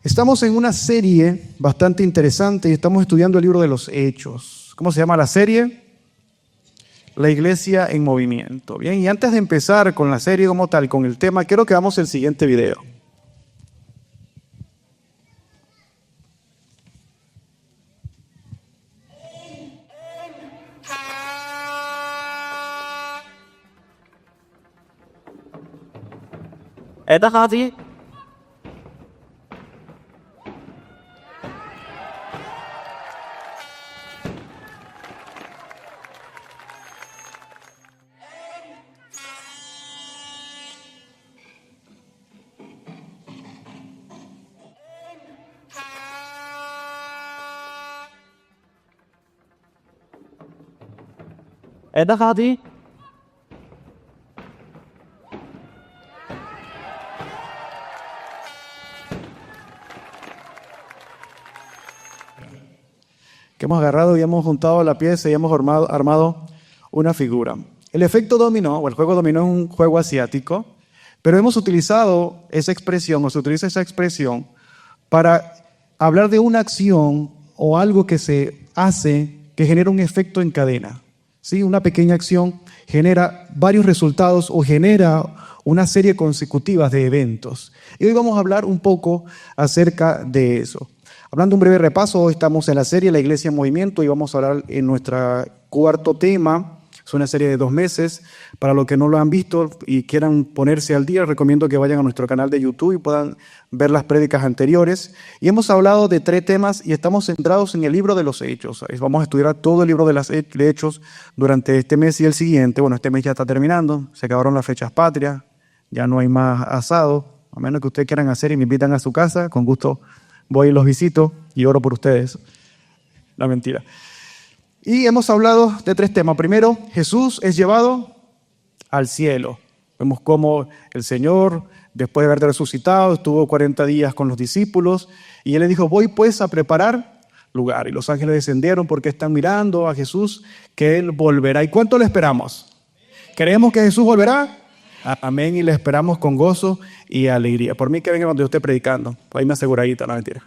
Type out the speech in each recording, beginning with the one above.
Estamos en una serie bastante interesante y estamos estudiando el libro de los Hechos. ¿Cómo se llama la serie? La Iglesia en Movimiento. Bien, y antes de empezar con la serie como tal, con el tema, quiero que veamos el siguiente video. En daar gaat hij. Que hemos agarrado y hemos juntado la pieza y hemos armado una figura. El efecto dominó, o el juego dominó, es un juego asiático, pero hemos utilizado esa expresión, o se utiliza esa expresión, para hablar de una acción o algo que se hace que genera un efecto en cadena. ¿Sí? Una pequeña acción genera varios resultados o genera una serie consecutiva de eventos. Y hoy vamos a hablar un poco acerca de eso. Hablando un breve repaso, hoy estamos en la serie La Iglesia en Movimiento y vamos a hablar en nuestro cuarto tema. Es una serie de 2 meses. Para los que no lo han visto y quieran ponerse al día, recomiendo que vayan a nuestro canal de YouTube y puedan ver las prédicas anteriores. Y hemos hablado de 3 temas y estamos centrados en el libro de los Hechos. Vamos a estudiar todo el libro de los Hechos durante este mes y el siguiente. Bueno, este mes ya está terminando, se acabaron las fechas patrias, ya no hay más asado, a menos que ustedes quieran hacer y me invitan a su casa, con gusto voy y los visito y oro por ustedes. No, mentira. Y hemos hablado de 3 temas. Primero, Jesús es llevado al cielo. Vemos cómo el Señor, después de haber resucitado, estuvo 40 días con los discípulos y Él les dijo, voy pues a preparar lugar. Y los ángeles descendieron porque están mirando a Jesús, que Él volverá. ¿Y cuánto le esperamos? ¿Creemos que Jesús volverá? Amén, y le esperamos con gozo y alegría. Por mí que venga cuando yo esté predicando. Ahí me aseguradita, no mentira.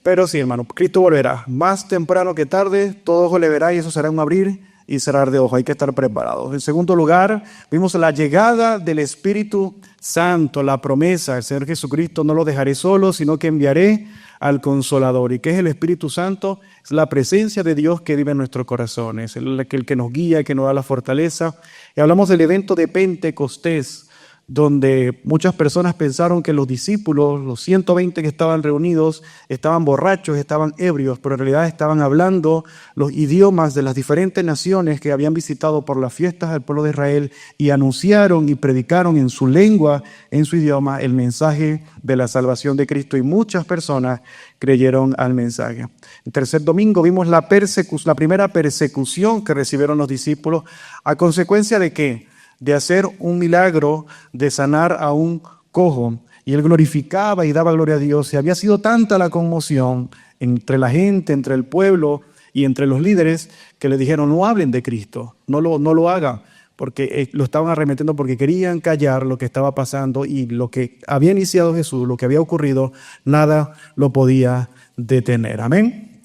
Pero sí, hermano, Cristo volverá. Más temprano que tarde, todo ojo le verá y eso será un abrir y cerrar de ojos. Hay que estar preparados. En segundo lugar, vimos la llegada del Espíritu Santo, la promesa. El Señor Jesucristo, no lo dejaré solo, sino que enviaré al Consolador. ¿Y qué es el Espíritu Santo? Es la presencia de Dios que vive en nuestros corazones. El que nos guía, que nos da la fortaleza. Y hablamos del evento de Pentecostés, donde muchas personas pensaron que los discípulos, los 120 que estaban reunidos, estaban borrachos, estaban ebrios, pero en realidad estaban hablando los idiomas de las diferentes naciones que habían visitado por las fiestas del pueblo de Israel y anunciaron y predicaron en su lengua, en su idioma, el mensaje de la salvación de Cristo y muchas personas creyeron al mensaje. El tercer domingo vimos la primera persecución que recibieron los discípulos. ¿A consecuencia de qué? De hacer un milagro, de sanar a un cojo. Y él glorificaba y daba gloria a Dios. Y había sido tanta la conmoción entre la gente, entre el pueblo y entre los líderes, que le dijeron, no hablen de Cristo, no lo hagan, porque lo estaban arremetiendo porque querían callar lo que estaba pasando y lo que había iniciado Jesús, lo que había ocurrido, nada lo podía detener. Amén.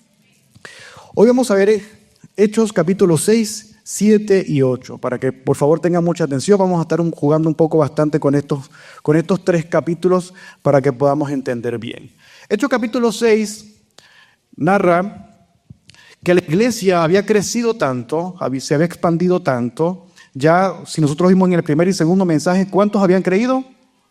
Hoy vamos a ver Hechos capítulo 6, 7 y 8, para que por favor tengan mucha atención. Vamos a estar jugando un poco bastante con estos 3 capítulos para que podamos entender bien. Hechos capítulo 6 narra que la iglesia había crecido tanto, se había expandido tanto. Ya, si nosotros vimos en el primer y segundo mensaje, ¿cuántos habían creído?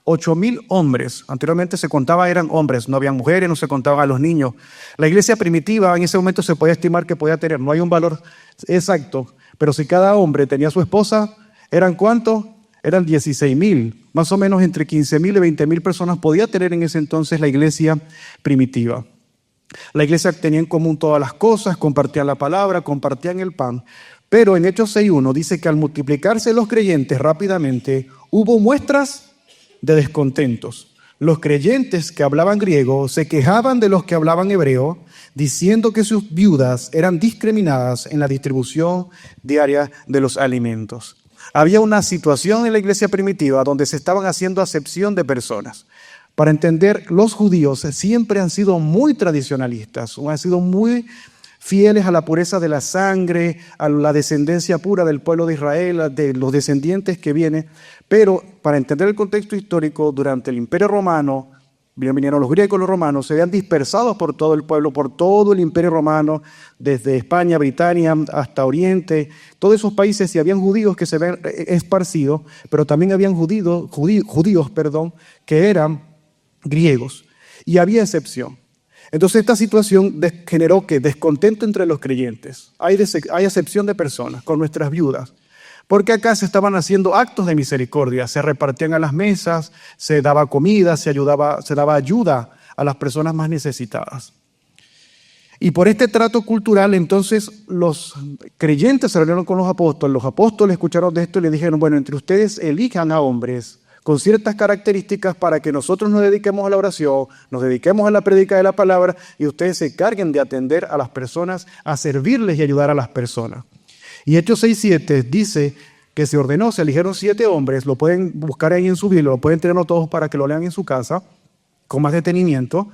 8,000 hombres. Anteriormente se contaba, eran hombres, no habían mujeres, no se contaban a los niños. La iglesia primitiva en ese momento se podía estimar que podía tener, no hay un valor exacto, pero si cada hombre tenía su esposa, ¿eran cuántos? Eran 16,000, más o menos entre 15,000 y 20,000 personas podía tener en ese entonces la iglesia primitiva. La iglesia tenía en común todas las cosas, compartían la palabra, compartían el pan. Pero en Hechos 6:1 dice que al multiplicarse los creyentes rápidamente, hubo muestras de descontentos. Los creyentes que hablaban griego se quejaban de los que hablaban hebreo, diciendo que sus viudas eran discriminadas en la distribución diaria de los alimentos. Había una situación en la iglesia primitiva donde se estaban haciendo acepción de personas. Para entender, los judíos siempre han sido muy tradicionalistas, han sido muy fieles a la pureza de la sangre, a la descendencia pura del pueblo de Israel, de los descendientes que vienen. Pero para entender el contexto histórico, durante el Imperio Romano, vinieron los griegos y los romanos, se habían dispersado por todo el pueblo, por todo el Imperio Romano, desde España, Britania, hasta Oriente. Todos esos países, y habían judíos que se habían esparcido, pero también habían judíos, que eran griegos. Y había excepción. Entonces esta situación generó descontento entre los creyentes. Hay excepción de personas, con nuestras viudas. Porque acá se estaban haciendo actos de misericordia, se repartían a las mesas, se daba comida, se daba ayuda a las personas más necesitadas. Y por este trato cultural, entonces, los creyentes se reunieron con los apóstoles escucharon de esto y le dijeron, bueno, entre ustedes elijan a hombres con ciertas características para que nosotros nos dediquemos a la oración, nos dediquemos a la prédica de la palabra y ustedes se carguen de atender a las personas, a servirles y ayudar a las personas. Y Hechos 6:7 dice que se ordenó, se eligieron 7 hombres, lo pueden buscar ahí en su Biblia, lo pueden tenerlo todos para que lo lean en su casa, con más detenimiento.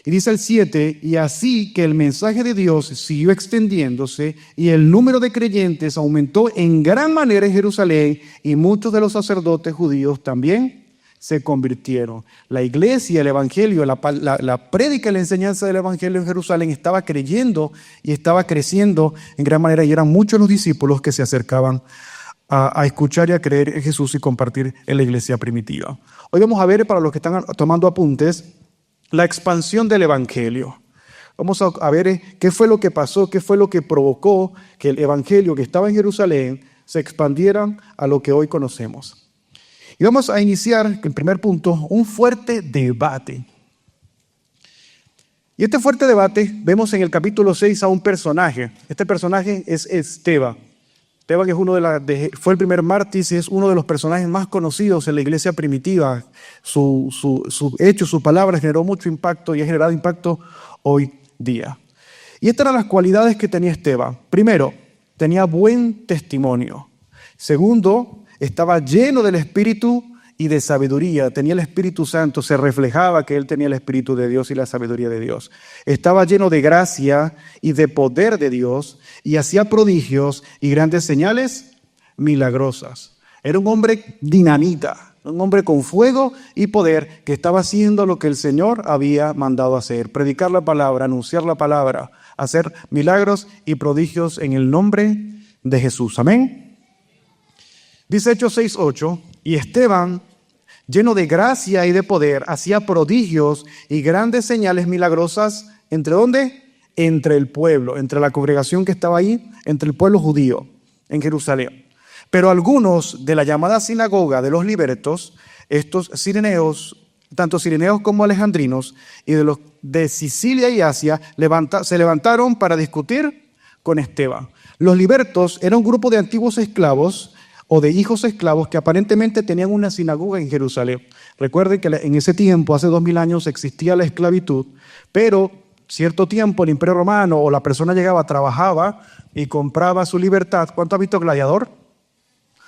Y dice el 7, y así que el mensaje de Dios siguió extendiéndose y el número de creyentes aumentó en gran manera en Jerusalén y muchos de los sacerdotes judíos también se convirtieron. La iglesia, el evangelio, la prédica y la enseñanza del evangelio en Jerusalén estaba creyendo y estaba creciendo en gran manera y eran muchos los discípulos que se acercaban a escuchar y a creer en Jesús y compartir en la iglesia primitiva. Hoy vamos a ver, para los que están tomando apuntes, la expansión del evangelio. Vamos a ver qué fue lo que pasó, qué fue lo que provocó que el evangelio que estaba en Jerusalén se expandiera a lo que hoy conocemos. Y vamos a iniciar, el primer punto, un fuerte debate. Y este fuerte debate vemos en el capítulo 6 a un personaje. Este personaje es Esteban. Esteban es fue el primer mártir y es uno de los personajes más conocidos en la iglesia primitiva. Su hecho, su palabra generó mucho impacto y ha generado impacto hoy día. Y estas eran las cualidades que tenía Esteban. Primero, tenía buen testimonio. Segundo, estaba lleno del Espíritu y de sabiduría. Tenía el Espíritu Santo, se reflejaba que él tenía el Espíritu de Dios y la sabiduría de Dios. Estaba lleno de gracia y de poder de Dios y hacía prodigios y grandes señales milagrosas. Era un hombre dinamita, un hombre con fuego y poder que estaba haciendo lo que el Señor había mandado hacer: predicar la palabra, anunciar la palabra, hacer milagros y prodigios en el nombre de Jesús. Amén. Dice Hechos 6:8, y Esteban, lleno de gracia y de poder, hacía prodigios y grandes señales milagrosas. ¿Entre dónde? Entre el pueblo, entre la congregación que estaba ahí, entre el pueblo judío en Jerusalén. Pero algunos de la llamada sinagoga de los libertos, estos cireneos, tanto cireneos como alejandrinos, y de los de Sicilia y Asia, se levantaron para discutir con Esteban. Los libertos eran un grupo de antiguos esclavos o de hijos esclavos que aparentemente tenían una sinagoga en Jerusalén. Recuerden que en ese tiempo, hace 2000 años, existía la esclavitud, pero cierto tiempo el Imperio Romano o la persona llegaba, trabajaba y compraba su libertad. ¿Cuánto ha visto Gladiador?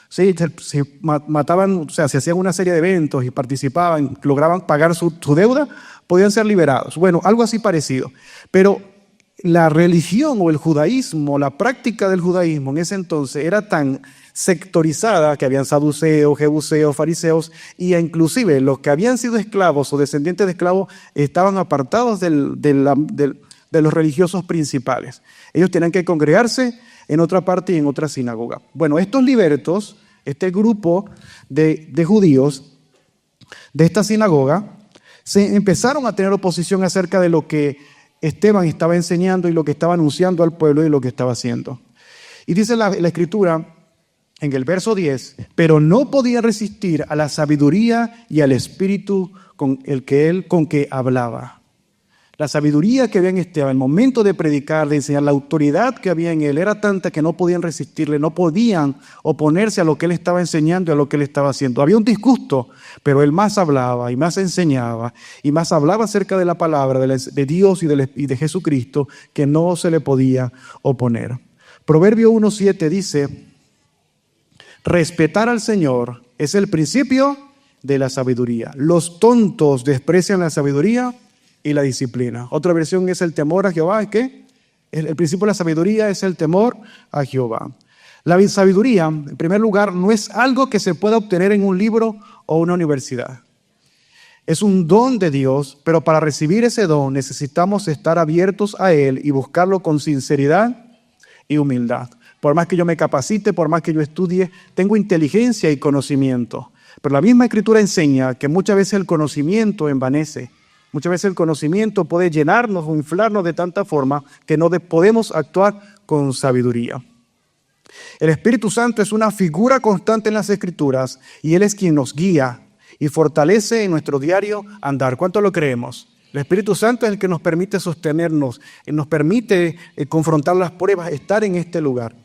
Sí, se mataban, o sea, se hacían una serie de eventos y participaban, lograban pagar su deuda, podían ser liberados. Bueno, algo así parecido. Pero la religión o el judaísmo, la práctica del judaísmo en ese entonces era tan sectorizada que habían saduceos, jebuseos, fariseos, y inclusive los que habían sido esclavos o descendientes de esclavos estaban apartados de los religiosos principales. Ellos tenían que congregarse en otra parte y en otra sinagoga. Bueno, estos libertos, este grupo de judíos de esta sinagoga, se empezaron a tener oposición acerca de lo que Esteban estaba enseñando y lo que estaba anunciando al pueblo y lo que estaba haciendo. Y dice la Escritura en el verso 10, pero no podía resistir a la sabiduría y al espíritu con que hablaba. La sabiduría que había en Esteban, el momento de predicar, de enseñar, la autoridad que había en él era tanta que no podían resistirle, no podían oponerse a lo que él estaba enseñando y a lo que él estaba haciendo. Había un disgusto, pero él más hablaba y más enseñaba y más hablaba acerca de la palabra de Dios y de Jesucristo, que no se le podía oponer. Proverbio 1:7 dice: respetar al Señor es el principio de la sabiduría. Los tontos desprecian la sabiduría y la disciplina. Otra versión es el temor a Jehová. ¿Qué? El principio de la sabiduría es el temor a Jehová. La sabiduría, en primer lugar, no es algo que se pueda obtener en un libro o una universidad. Es un don de Dios, pero para recibir ese don necesitamos estar abiertos a Él y buscarlo con sinceridad y humildad. Por más que yo me capacite, por más que yo estudie, tengo inteligencia y conocimiento. Pero la misma Escritura enseña que muchas veces el conocimiento envanece. Muchas veces el conocimiento puede llenarnos o inflarnos de tanta forma que no podemos actuar con sabiduría. El Espíritu Santo es una figura constante en las Escrituras y Él es quien nos guía y fortalece en nuestro diario andar. ¿Cuánto lo creemos? El Espíritu Santo es el que nos permite sostenernos, nos permite confrontar las pruebas, estar en este lugar.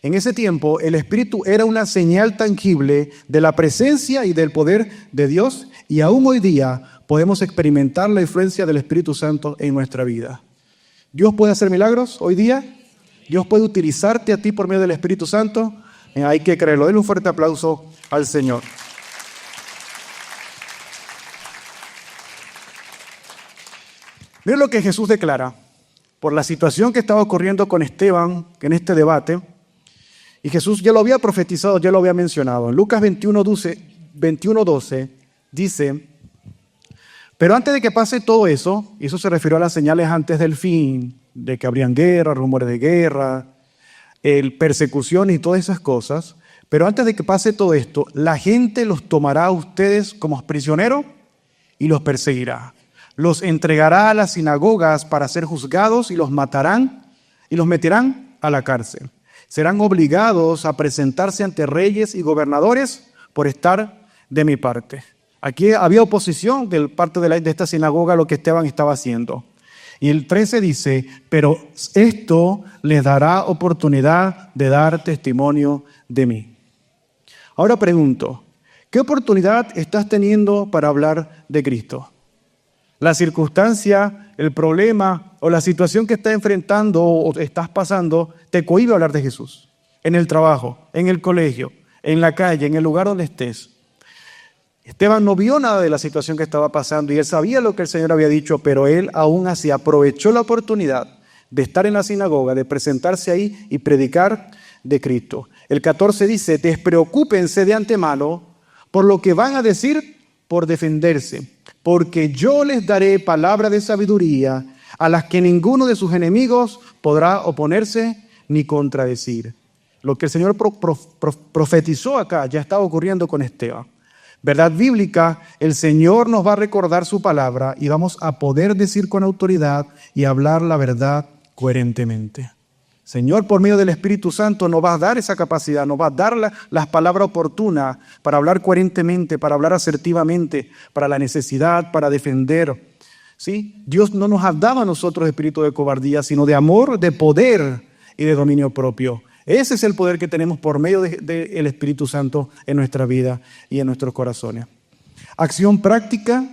En ese tiempo, el Espíritu era una señal tangible de la presencia y del poder de Dios, y aún hoy día podemos experimentar la influencia del Espíritu Santo en nuestra vida. ¿Dios puede hacer milagros hoy día? ¿Dios puede utilizarte a ti por medio del Espíritu Santo? Hay que creerlo. Denle un fuerte aplauso al Señor. Miren lo que Jesús declara por la situación que estaba ocurriendo con Esteban en este debate. Y Jesús ya lo había profetizado, ya lo había mencionado. En Lucas 21:12 dice: pero antes de que pase todo eso, y eso se refirió a las señales antes del fin, de que habrían guerra, rumores de guerra, persecución y todas esas cosas, pero antes de que pase todo esto, la gente los tomará a ustedes como prisioneros y los perseguirá. Los entregará a las sinagogas para ser juzgados y los matarán y los meterán a la cárcel. Serán obligados a presentarse ante reyes y gobernadores por estar de mi parte. Aquí había oposición de parte de esta sinagoga a lo que Esteban estaba haciendo. Y el 13 dice: pero esto les dará oportunidad de dar testimonio de mí. Ahora pregunto, ¿qué oportunidad estás teniendo para hablar de Cristo? La circunstancia, el problema o la situación que estás enfrentando o estás pasando te cohíbe hablar de Jesús. En el trabajo, en el colegio, en la calle, en el lugar donde estés. Esteban no vio nada de la situación que estaba pasando y él sabía lo que el Señor había dicho, pero él aún así aprovechó la oportunidad de estar en la sinagoga, de presentarse ahí y predicar de Cristo. El 14 dice: despreocúpense de antemano por lo que van a decir por defenderse, porque yo les daré palabra de sabiduría a las que ninguno de sus enemigos podrá oponerse ni contradecir. Lo que el Señor profetizó acá ya estaba ocurriendo con Esteban. Verdad bíblica, el Señor nos va a recordar su palabra y vamos a poder decir con autoridad y hablar la verdad coherentemente. Señor, por medio del Espíritu Santo, nos va a dar esa capacidad, nos va a dar las palabras oportunas para hablar coherentemente, para hablar asertivamente, para la necesidad, para defender. ¿Sí? Dios no nos ha dado a nosotros espíritu de cobardía, sino de amor, de poder y de dominio propio. Ese es el poder que tenemos por medio del Espíritu Santo en nuestra vida y en nuestros corazones. Acción práctica.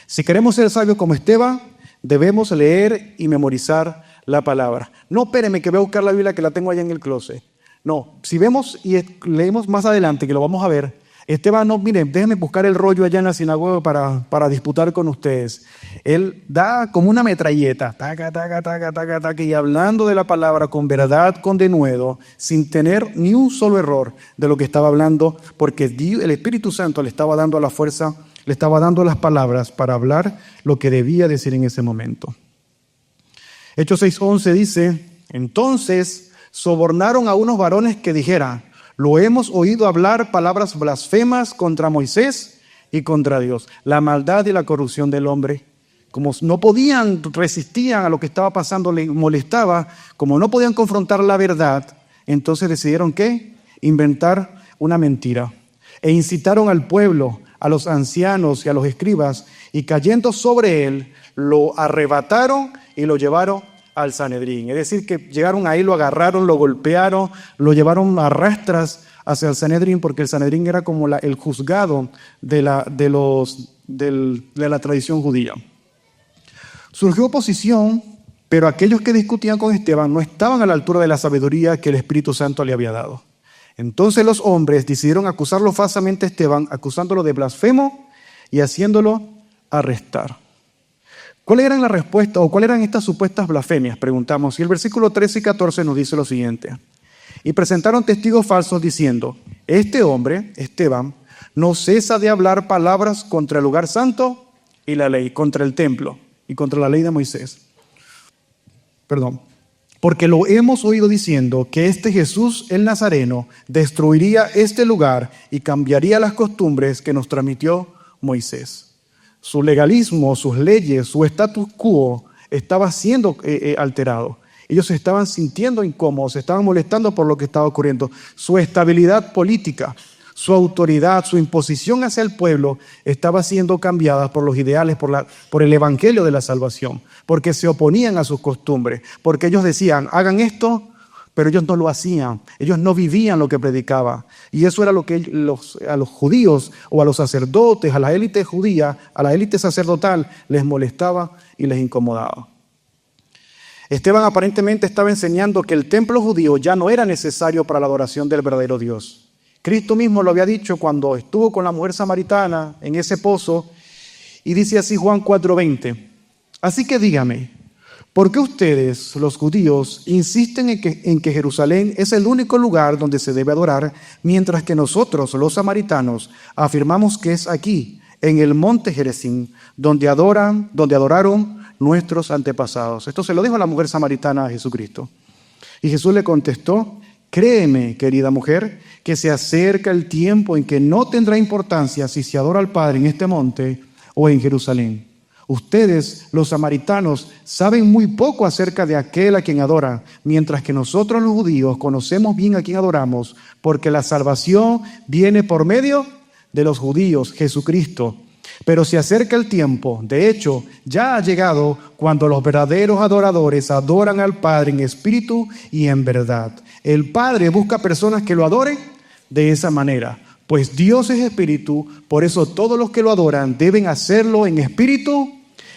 Si queremos ser sabios como Esteban, debemos leer y memorizar la palabra. No, espéreme que voy a buscar la Biblia que la tengo allá en el closet. No, si vemos y leemos más adelante, que lo vamos a ver, Esteban, no, miren, déjenme buscar el rollo allá en la sinagoga para disputar con ustedes. Él da como una metralleta, taca, taca, taca, taca, taca, y hablando de la palabra con verdad, con denuedo, sin tener ni un solo error de lo que estaba hablando, porque el Espíritu Santo le estaba dando la fuerza, le estaba dando las palabras para hablar lo que debía decir en ese momento. Hechos 6:11 dice: entonces sobornaron a unos varones que dijeran: lo hemos oído hablar palabras blasfemas contra Moisés y contra Dios. La maldad y la corrupción del hombre. Como no podían, resistían a lo que estaba pasando, les molestaba, como no podían confrontar la verdad, entonces decidieron ¿qué? Inventar una mentira. E incitaron al pueblo, a los ancianos y a los escribas, y cayendo sobre él, lo arrebataron y lo llevaron al Sanedrín. Es decir, que llegaron ahí, lo agarraron, lo golpearon, lo llevaron a rastras hacia el Sanedrín, porque el Sanedrín era como el juzgado de la tradición judía. Surgió oposición, pero aquellos que discutían con Esteban no estaban a la altura de la sabiduría que el Espíritu Santo le había dado. Entonces los hombres decidieron acusarlo falsamente a Esteban, acusándolo de blasfemo y haciéndolo arrestar. ¿Cuál eran la respuesta o cuáles eran estas supuestas blasfemias? Preguntamos. Y el versículo 13 y 14 nos dice lo siguiente. Y presentaron testigos falsos diciendo, este hombre, Esteban, no cesa de hablar palabras contra el lugar santo y la ley, contra el templo y contra la ley de Moisés. Porque lo hemos oído diciendo que este Jesús el Nazareno destruiría este lugar y cambiaría las costumbres que nos transmitió Moisés. Su legalismo, sus leyes, su status quo estaba siendo alterado. Ellos se estaban sintiendo incómodos, se estaban molestando por lo que estaba ocurriendo. Su estabilidad política, su autoridad, su imposición hacia el pueblo estaba siendo cambiada por los ideales, por el evangelio de la salvación, porque se oponían a sus costumbres, porque ellos decían, hagan esto, pero ellos no lo hacían, ellos no vivían lo que predicaba. Y eso era lo que a los judíos o a los sacerdotes, a la élite judía, a la élite sacerdotal, les molestaba y les incomodaba. Esteban aparentemente estaba enseñando que el templo judío ya no era necesario para la adoración del verdadero Dios. Cristo mismo lo había dicho cuando estuvo con la mujer samaritana en ese pozo, y dice así Juan 4:20, así que dígame, ¿por qué ustedes, los judíos, insisten en que Jerusalén es el único lugar donde se debe adorar, mientras que nosotros, los samaritanos, afirmamos que es aquí, en el monte Gerizim, donde adoraron nuestros antepasados? Esto se lo dijo la mujer samaritana a Jesucristo. Y Jesús le contestó, créeme, querida mujer, que se acerca el tiempo en que no tendrá importancia si se adora al Padre en este monte o en Jerusalén. Ustedes, los samaritanos, saben muy poco acerca de aquel a quien adoran, mientras que nosotros los judíos conocemos bien a quien adoramos, porque la salvación viene por medio de los judíos, Jesucristo. Pero se acerca el tiempo, de hecho, ya ha llegado cuando los verdaderos adoradores adoran al Padre en espíritu y en verdad. El Padre busca personas que lo adoren de esa manera, pues Dios es espíritu, por eso todos los que lo adoran deben hacerlo en espíritu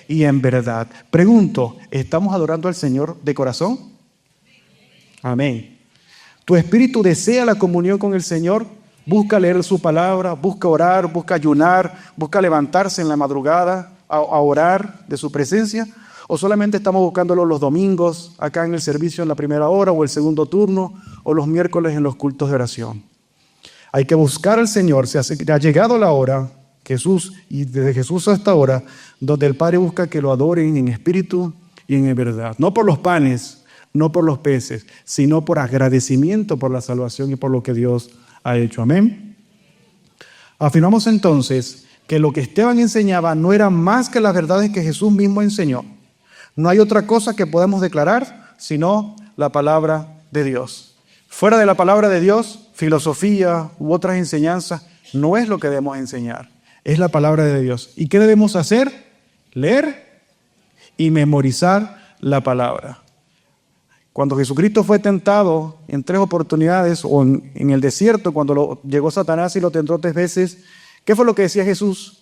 y en verdad. Pregunto, ¿estamos adorando al Señor de corazón? Amén. ¿Tu espíritu desea la comunión con el Señor? Busca leer su palabra, busca orar, busca ayunar, busca levantarse en la madrugada a orar de su presencia, o solamente estamos buscándolo los domingos, acá en el servicio en la primera hora o el segundo turno, o los miércoles en los cultos de oración. Hay que buscar al Señor. Ha llegado la hora, Jesús, y desde Jesús hasta ahora, donde el Padre busca que lo adoren en espíritu y en verdad. No por los panes, no por los peces, sino por agradecimiento por la salvación y por lo que Dios ha hecho. Amén. Afirmamos entonces que lo que Esteban enseñaba no era más que las verdades que Jesús mismo enseñó. No hay otra cosa que podamos declarar sino la palabra de Dios. Fuera de la palabra de Dios, filosofía u otras enseñanzas no es lo que debemos enseñar. Es la palabra de Dios. ¿Y qué debemos hacer? Leer y memorizar la palabra. Cuando Jesucristo fue tentado en 3 oportunidades, o en el desierto, cuando llegó Satanás y lo tentó 3 veces, ¿qué fue lo que decía Jesús?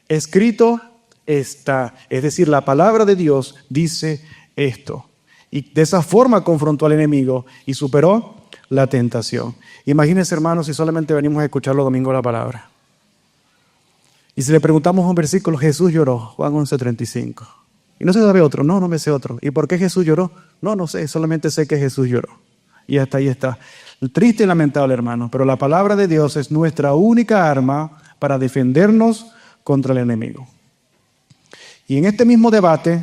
Escrito está. Es decir, la palabra de Dios dice esto. Y de esa forma confrontó al enemigo y superó la tentación. Imagínense, hermanos, si solamente venimos a escuchar los domingos la palabra. Y si le preguntamos un versículo, Jesús lloró, Juan 11:35. Y no se sabe otro, no me sé otro. ¿Y por qué Jesús lloró? No sé, solamente sé que Jesús lloró. Y hasta ahí está. Triste y lamentable, hermano, pero la palabra de Dios es nuestra única arma para defendernos contra el enemigo. Y en este mismo debate,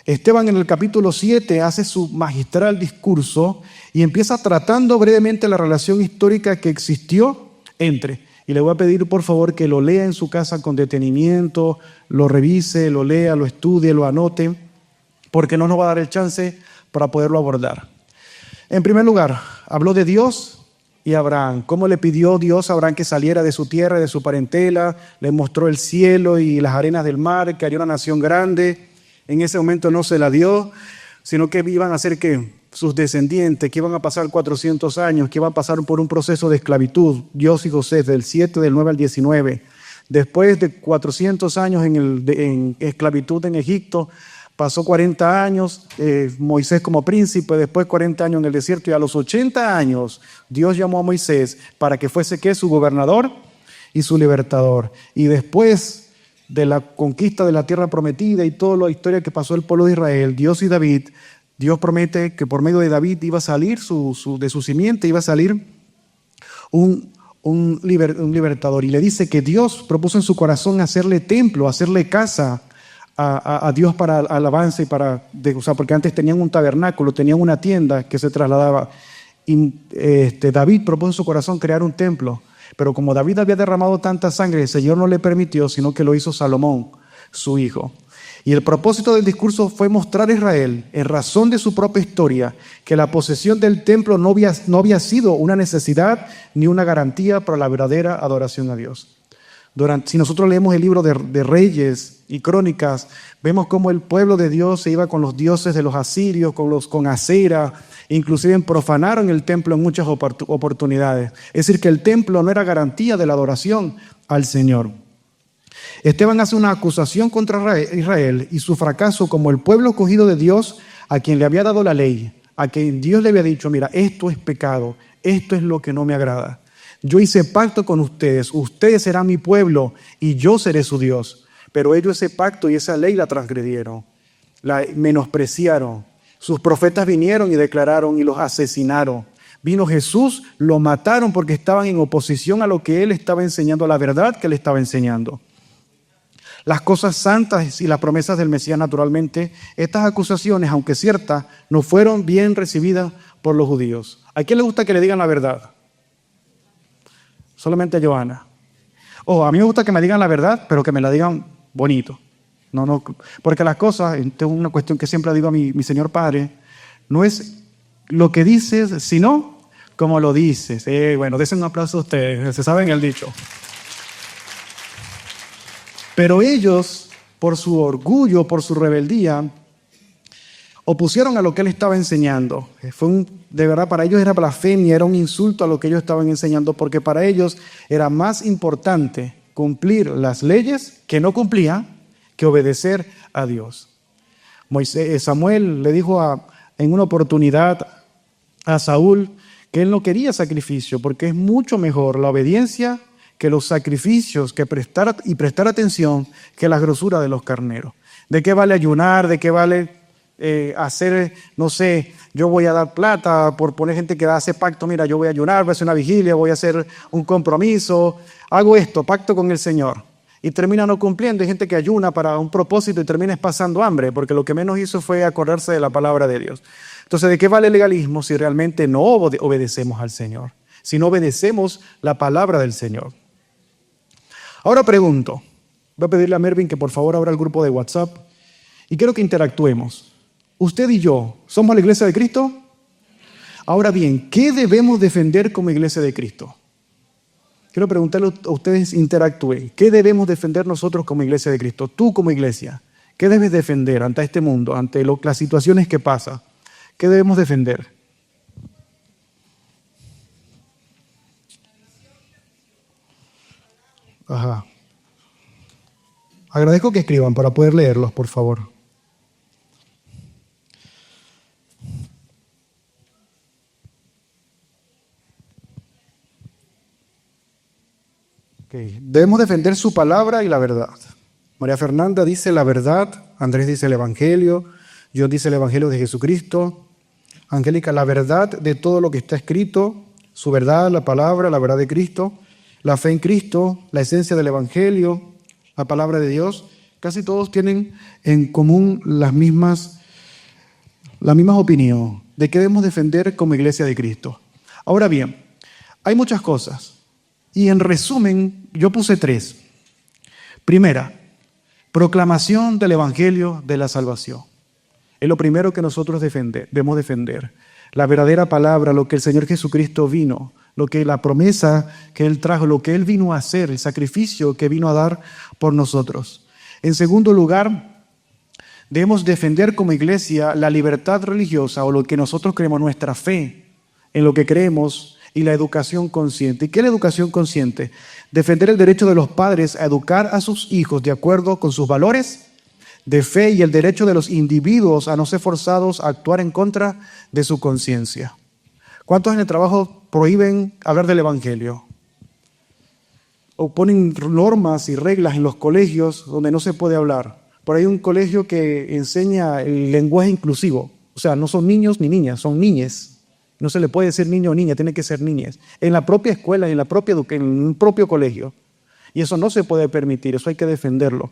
Esteban en el capítulo 7 hace su magistral discurso y empieza tratando brevemente la relación histórica que existió entre. Y le voy a pedir por favor que lo lea en su casa con detenimiento, lo revise, lo lea, lo estudie, lo anote, porque no nos va a dar el chance para poderlo abordar. En primer lugar, habló de Dios y Abraham. ¿Cómo le pidió Dios a Abraham que saliera de su tierra, de su parentela? Le mostró el cielo y las arenas del mar, que haría una nación grande. En ese momento no se la dio, sino que iban a ser que sus descendientes, que iban a pasar 400 años, que iban a pasar por un proceso de esclavitud, Dios y José, del 7, del 9 al 19. Después de 400 años en esclavitud en Egipto, pasó 40 años, Moisés como príncipe, después 40 años en el desierto, y a los 80 años Dios llamó a Moisés para que fuese ¿qué? Su gobernador y su libertador. Y después de la conquista de la tierra prometida y toda la historia que pasó el pueblo de Israel, Dios y David, Dios promete que por medio de David iba a salir, de su simiente iba a salir un libertador. Y le dice que Dios propuso en su corazón hacerle templo, hacerle casa a Dios para alabanza y porque antes tenían un tabernáculo, tenían una tienda que se trasladaba. Y David propuso en su corazón crear un templo. Pero como David había derramado tanta sangre, el Señor no le permitió, sino que lo hizo Salomón, su hijo. Y el propósito del discurso fue mostrar a Israel, en razón de su propia historia, que la posesión del templo no había sido una necesidad ni una garantía para la verdadera adoración a Dios. Si nosotros leemos el libro de Reyes y Crónicas, vemos cómo el pueblo de Dios se iba con los dioses de los asirios, con Acera, inclusive profanaron el templo en muchas oportunidades. Es decir, que el templo no era garantía de la adoración al Señor. Esteban hace una acusación contra Israel y su fracaso como el pueblo escogido de Dios, a quien le había dado la ley, a quien Dios le había dicho, mira, esto es pecado, esto es lo que no me agrada. Yo hice pacto con ustedes serán mi pueblo y yo seré su Dios. Pero ellos ese pacto y esa ley la transgredieron, la menospreciaron. Sus profetas vinieron y declararon y los asesinaron. Vino Jesús, lo mataron porque estaban en oposición a lo que él estaba enseñando, a la verdad que él estaba enseñando. Las cosas santas y las promesas del Mesías, naturalmente, estas acusaciones, aunque ciertas, no fueron bien recibidas por los judíos. ¿A quién le gusta que le digan la verdad? Solamente a Johanna. A mí me gusta que me digan la verdad, pero que me la digan bonito. No, porque las cosas, esto es una cuestión que siempre digo a mi Señor Padre, no es lo que dices, sino como lo dices. Bueno, desen un aplauso a ustedes, se saben el dicho. Pero ellos, por su orgullo, por su rebeldía, opusieron a lo que él estaba enseñando. De verdad, para ellos era blasfemia, era un insulto a lo que ellos estaban enseñando, porque para ellos era más importante cumplir las leyes que no cumplía que obedecer a Dios. Samuel le dijo en una oportunidad a Saúl que él no quería sacrificio, porque es mucho mejor la obediencia que los sacrificios, que prestar atención que la grosura de los carneros. ¿De qué vale ayunar? ¿De qué vale hacer, no sé, yo voy a dar plata por poner gente que hace pacto? Mira, yo voy a ayunar, voy a hacer una vigilia, voy a hacer un compromiso, hago esto, pacto con el Señor. Y termina no cumpliendo. Hay gente que ayuna para un propósito y termina pasando hambre, porque lo que menos hizo fue acordarse de la palabra de Dios. Entonces, ¿de qué vale el legalismo si realmente no obedecemos al Señor? Si no obedecemos la palabra del Señor. Ahora pregunto, voy a pedirle a Mervin que por favor abra el grupo de WhatsApp y quiero que interactuemos. Usted y yo, ¿somos la iglesia de Cristo? Ahora bien, ¿qué debemos defender como iglesia de Cristo? Quiero preguntarle a ustedes, interactúen. ¿Qué debemos defender nosotros como iglesia de Cristo? Tú como iglesia, ¿qué debes defender ante este mundo, ante las situaciones que pasan? ¿Qué debemos defender? Ajá. Agradezco que escriban para poder leerlos, por favor. Okay. Debemos defender su palabra y la verdad. María Fernanda dice la verdad, Andrés dice el Evangelio, John dice el Evangelio de Jesucristo, Angélica la verdad de todo lo que está escrito, su verdad, la palabra, la verdad de Cristo, la fe en Cristo, la esencia del Evangelio, la palabra de Dios. Casi todos tienen en común la misma opinión de que debemos defender como iglesia de Cristo. Ahora bien, hay muchas cosas y en resumen yo puse 3. Primera, proclamación del Evangelio de la salvación. Es lo primero que nosotros debemos defender. La verdadera palabra, lo que el Señor Jesucristo vino, lo que la promesa que Él trajo, lo que Él vino a hacer, el sacrificio que vino a dar por nosotros. En segundo lugar, debemos defender como iglesia la libertad religiosa o lo que nosotros creemos, nuestra fe, en lo que creemos y la educación consciente. ¿Y qué es la educación consciente? Defender el derecho de los padres a educar a sus hijos de acuerdo con sus valores, de fe y el derecho de los individuos a no ser forzados a actuar en contra de su conciencia. ¿Cuántos en el trabajo prohíben hablar del Evangelio? O ponen normas y reglas en los colegios donde no se puede hablar. Por ahí hay un colegio que enseña el lenguaje inclusivo. O sea, no son niños ni niñas, son niñes. No se le puede decir niño o niña, tiene que ser niñez. En la propia escuela, en el propio colegio. Y eso no se puede permitir, eso hay que defenderlo.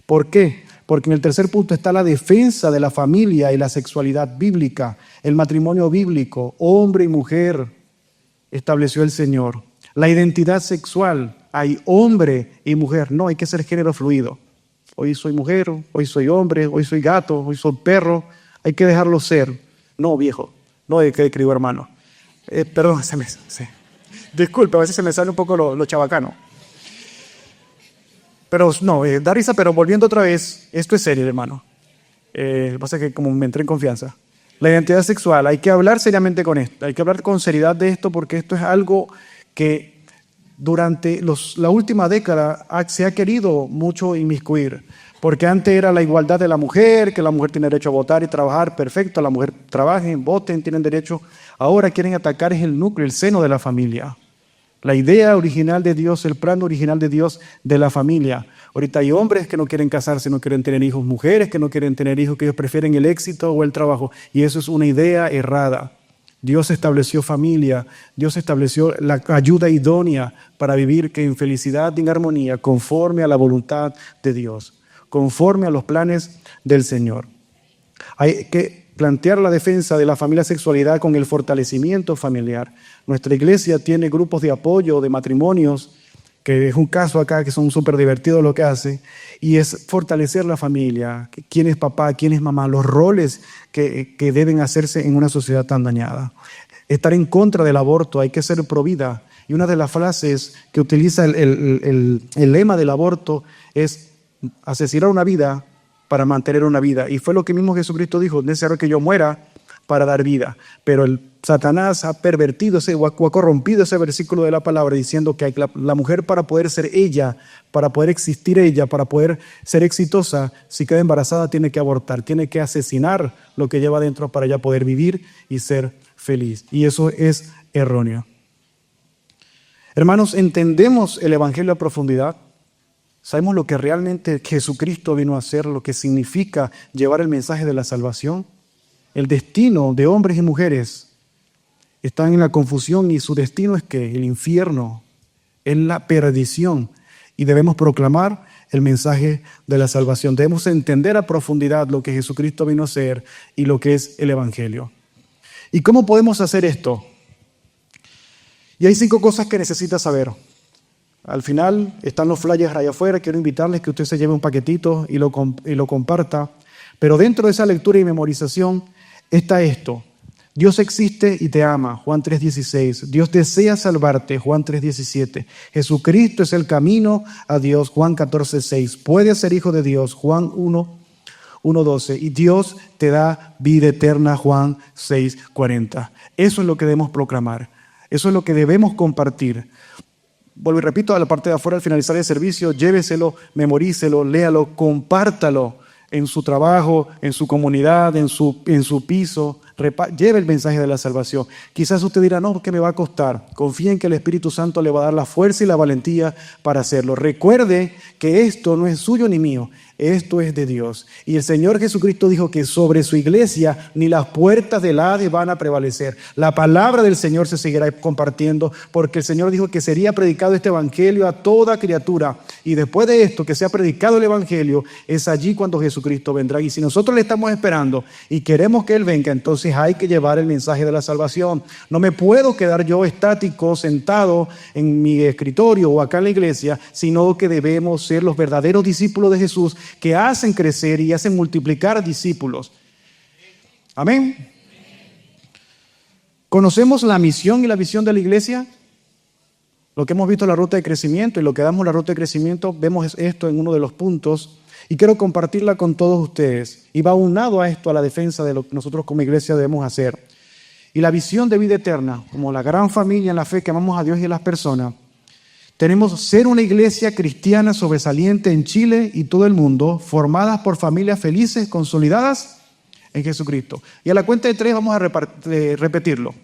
¿Por qué? Porque en el tercer punto está la defensa de la familia y la sexualidad bíblica, el matrimonio bíblico, hombre y mujer, estableció el Señor. La identidad sexual, hay hombre y mujer, no, hay que ser género fluido. Hoy soy mujer, hoy soy hombre, hoy soy gato, hoy soy perro, hay que dejarlo ser. No, viejo, no, querido hermano. Perdón, disculpe, a veces se me sale un poco lo chabacano. Pero no, da risa, pero volviendo otra vez, esto es serio, hermano. Pasa que como me entré en confianza. La identidad sexual, hay que hablar seriamente con esto, hay que hablar con seriedad de esto porque esto es algo que durante la última década se ha querido mucho inmiscuir. Porque antes era la igualdad de la mujer, que la mujer tiene derecho a votar y trabajar, perfecto, la mujer trabajen, voten, tienen derecho. Ahora quieren atacar es el núcleo, el seno de la familia. La idea original de Dios, el plan original de Dios de la familia. Ahorita hay hombres que no quieren casarse, no quieren tener hijos, mujeres que no quieren tener hijos, que ellos prefieren el éxito o el trabajo. Y eso es una idea errada. Dios estableció familia, Dios estableció la ayuda idónea para vivir en felicidad y en armonía, conforme a la voluntad de Dios, conforme a los planes del Señor. Hay que plantear la defensa de la familia sexualidad con el fortalecimiento familiar. Nuestra iglesia tiene grupos de apoyo, de matrimonios, que es un caso acá que son súper divertidos lo que hace, y es fortalecer la familia, quién es papá, quién es mamá, los roles que deben hacerse en una sociedad tan dañada. Estar en contra del aborto, hay que ser pro vida. Y una de las frases que utiliza el lema del aborto es asesinar una vida para mantener una vida. Y fue lo que mismo Jesucristo dijo, es necesario que yo muera para dar vida. Pero el Satanás ha pervertido o ha corrompido ese versículo de la palabra diciendo que la mujer para poder ser ella, para poder existir ella, para poder ser exitosa, si queda embarazada tiene que abortar, tiene que asesinar lo que lleva dentro para ella poder vivir y ser feliz. Y eso es erróneo. Hermanos, ¿entendemos el Evangelio a profundidad? ¿Sabemos lo que realmente Jesucristo vino a hacer, lo que significa llevar el mensaje de la salvación? El destino de hombres y mujeres están en la confusión y su destino es que el infierno, es la perdición y debemos proclamar el mensaje de la salvación. Debemos entender a profundidad lo que Jesucristo vino a hacer y lo que es el Evangelio. ¿Y cómo podemos hacer esto? Y hay 5 cosas que necesitas saber. Al final están los flyers allá afuera. Quiero invitarles que usted se lleve un paquetito y lo comparta. Pero dentro de esa lectura y memorización está esto. Dios existe y te ama, Juan 3:16. Dios desea salvarte, Juan 3:17. Jesucristo es el camino a Dios, Juan 14:6. Puedes ser hijo de Dios, Juan 1:12. Y Dios te da vida eterna, Juan 6:40. Eso es lo que debemos proclamar. Eso es lo que debemos compartir. Vuelvo y repito, a la parte de afuera al finalizar el servicio, lléveselo, memorícelo, léalo, compártalo en su trabajo, en su comunidad, en su piso. Lleve el mensaje de la salvación. Quizás usted dirá, no, ¿qué me va a costar? Confíe en que el Espíritu Santo le va a dar la fuerza y la valentía para hacerlo. Recuerde que esto no es suyo ni mío, esto es de Dios. Y el Señor Jesucristo dijo que sobre su iglesia ni las puertas del Hades van a prevalecer. La palabra del Señor se seguirá compartiendo porque el Señor dijo que sería predicado este evangelio a toda criatura. Y después de esto, que sea predicado el evangelio, es allí cuando Jesucristo vendrá. Y si nosotros le estamos esperando y queremos que Él venga, entonces hay que llevar el mensaje de la salvación. No me puedo quedar yo estático, sentado en mi escritorio o acá en la iglesia, sino que debemos ser los verdaderos discípulos de Jesús que hacen crecer y hacen multiplicar discípulos. Amén. ¿Conocemos la misión y la visión de la iglesia? Lo que hemos visto en la ruta de crecimiento y lo que damos en la ruta de crecimiento, vemos esto en uno de los puntos. Y quiero compartirla con todos ustedes. Y va aunado a esto, a la defensa de lo que nosotros como iglesia debemos hacer. Y la visión de vida eterna, como la gran familia en la fe que amamos a Dios y a las personas, Tenemos ser una iglesia cristiana sobresaliente en Chile y todo el mundo, formadas por familias felices, consolidadas en Jesucristo. Y a la cuenta de 3 vamos a repetirlo.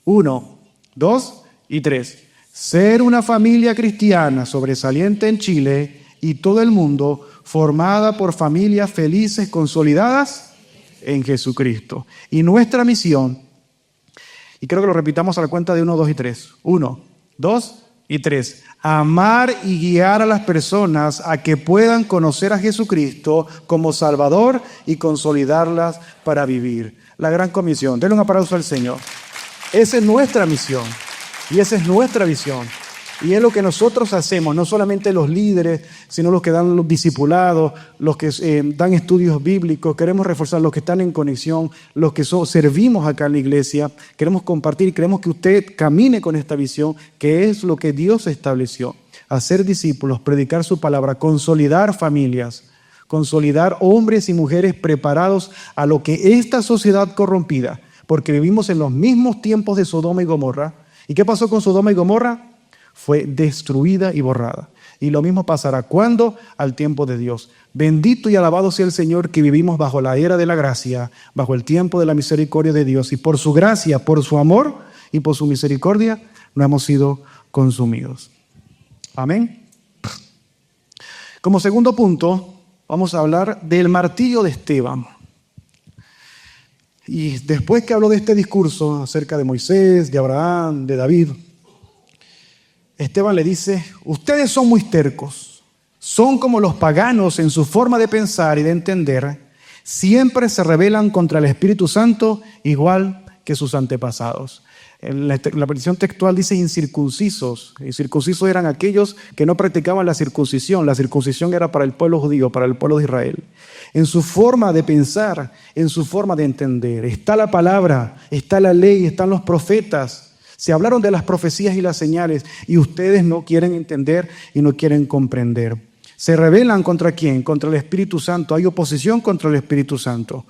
1, 2 y 3. Ser una familia cristiana sobresaliente en Chile y todo el mundo, formada por familias felices, consolidadas en Jesucristo. Y nuestra misión, y creo que lo repitamos a la cuenta de 1, 2 y 3. 1, 2 y 3. Amar y guiar a las personas a que puedan conocer a Jesucristo como Salvador y consolidarlas para vivir. La gran comisión. Denle un aplauso al Señor. Esa es nuestra misión y esa es nuestra visión. Y es lo que nosotros hacemos, no solamente los líderes, sino los que dan los discipulados, los que dan estudios bíblicos. Queremos reforzar los que están en conexión, los que servimos acá en la iglesia. Queremos compartir, queremos que usted camine con esta visión, que es lo que Dios estableció. Hacer discípulos, predicar su palabra, consolidar familias, consolidar hombres y mujeres preparados a lo que esta sociedad corrompida, porque vivimos en los mismos tiempos de Sodoma y Gomorra. ¿Y qué pasó con Sodoma y Gomorra? Fue destruida y borrada. Y lo mismo pasará. ¿Cuándo? Al tiempo de Dios. Bendito y alabado sea el Señor, que vivimos bajo la era de la gracia, bajo el tiempo de la misericordia de Dios. Y por su gracia, por su amor y por su misericordia, no hemos sido consumidos. Amén. Como segundo punto, vamos a hablar del martirio de Esteban. Y después que habló de este discurso acerca de Moisés, de Abraham, de David, Esteban le dice: ustedes son muy tercos, son como los paganos en su forma de pensar y de entender, siempre se rebelan contra el Espíritu Santo igual que sus antepasados. En la petición textual dice incircuncisos. Incircuncisos eran aquellos que no practicaban la circuncisión. La circuncisión era para el pueblo judío, para el pueblo de Israel. En su forma de pensar, en su forma de entender. Está la palabra, está la ley, están los profetas. Se hablaron de las profecías y las señales y ustedes no quieren entender y no quieren comprender. ¿Se rebelan contra quién? Contra el Espíritu Santo. Hay oposición contra el Espíritu Santo.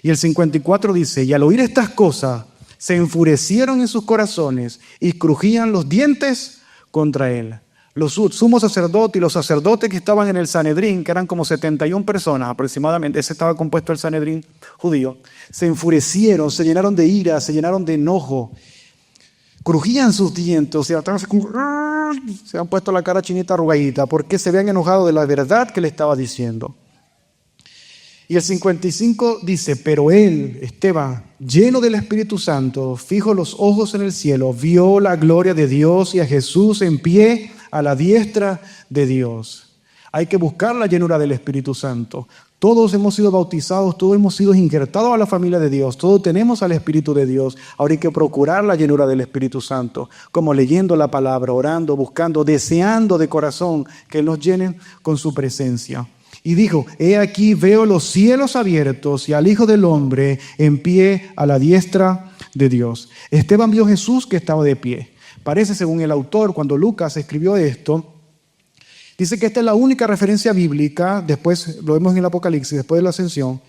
Y el 54 dice: y al oír estas cosas, se enfurecieron en sus corazones y crujían los dientes contra él. Los sumos sacerdotes y los sacerdotes que estaban en el Sanedrín, que eran como 71 personas aproximadamente, ese estaba compuesto el Sanedrín judío, se enfurecieron, se llenaron de ira, se llenaron de enojo. Crujían sus dientes, o sea, se han puesto la cara chinita arrugadita, porque se habían enojado de la verdad que le estaba diciendo. Y el 55 dice: pero él, Esteban, lleno del Espíritu Santo, fijo los ojos en el cielo, vio la gloria de Dios y a Jesús en pie a la diestra de Dios. Hay que buscar la llenura del Espíritu Santo. Todos hemos sido bautizados, todos hemos sido injertados a la familia de Dios, todos tenemos al Espíritu de Dios. Ahora hay que procurar la llenura del Espíritu Santo, como leyendo la palabra, orando, buscando, deseando de corazón que Él nos llene con su presencia. Y dijo: he aquí veo los cielos abiertos y al Hijo del Hombre en pie a la diestra de Dios. Esteban vio a Jesús que estaba de pie. Parece, según el autor, cuando Lucas escribió esto, dice que esta es la única referencia bíblica, después lo vemos en el Apocalipsis, después de la ascensión,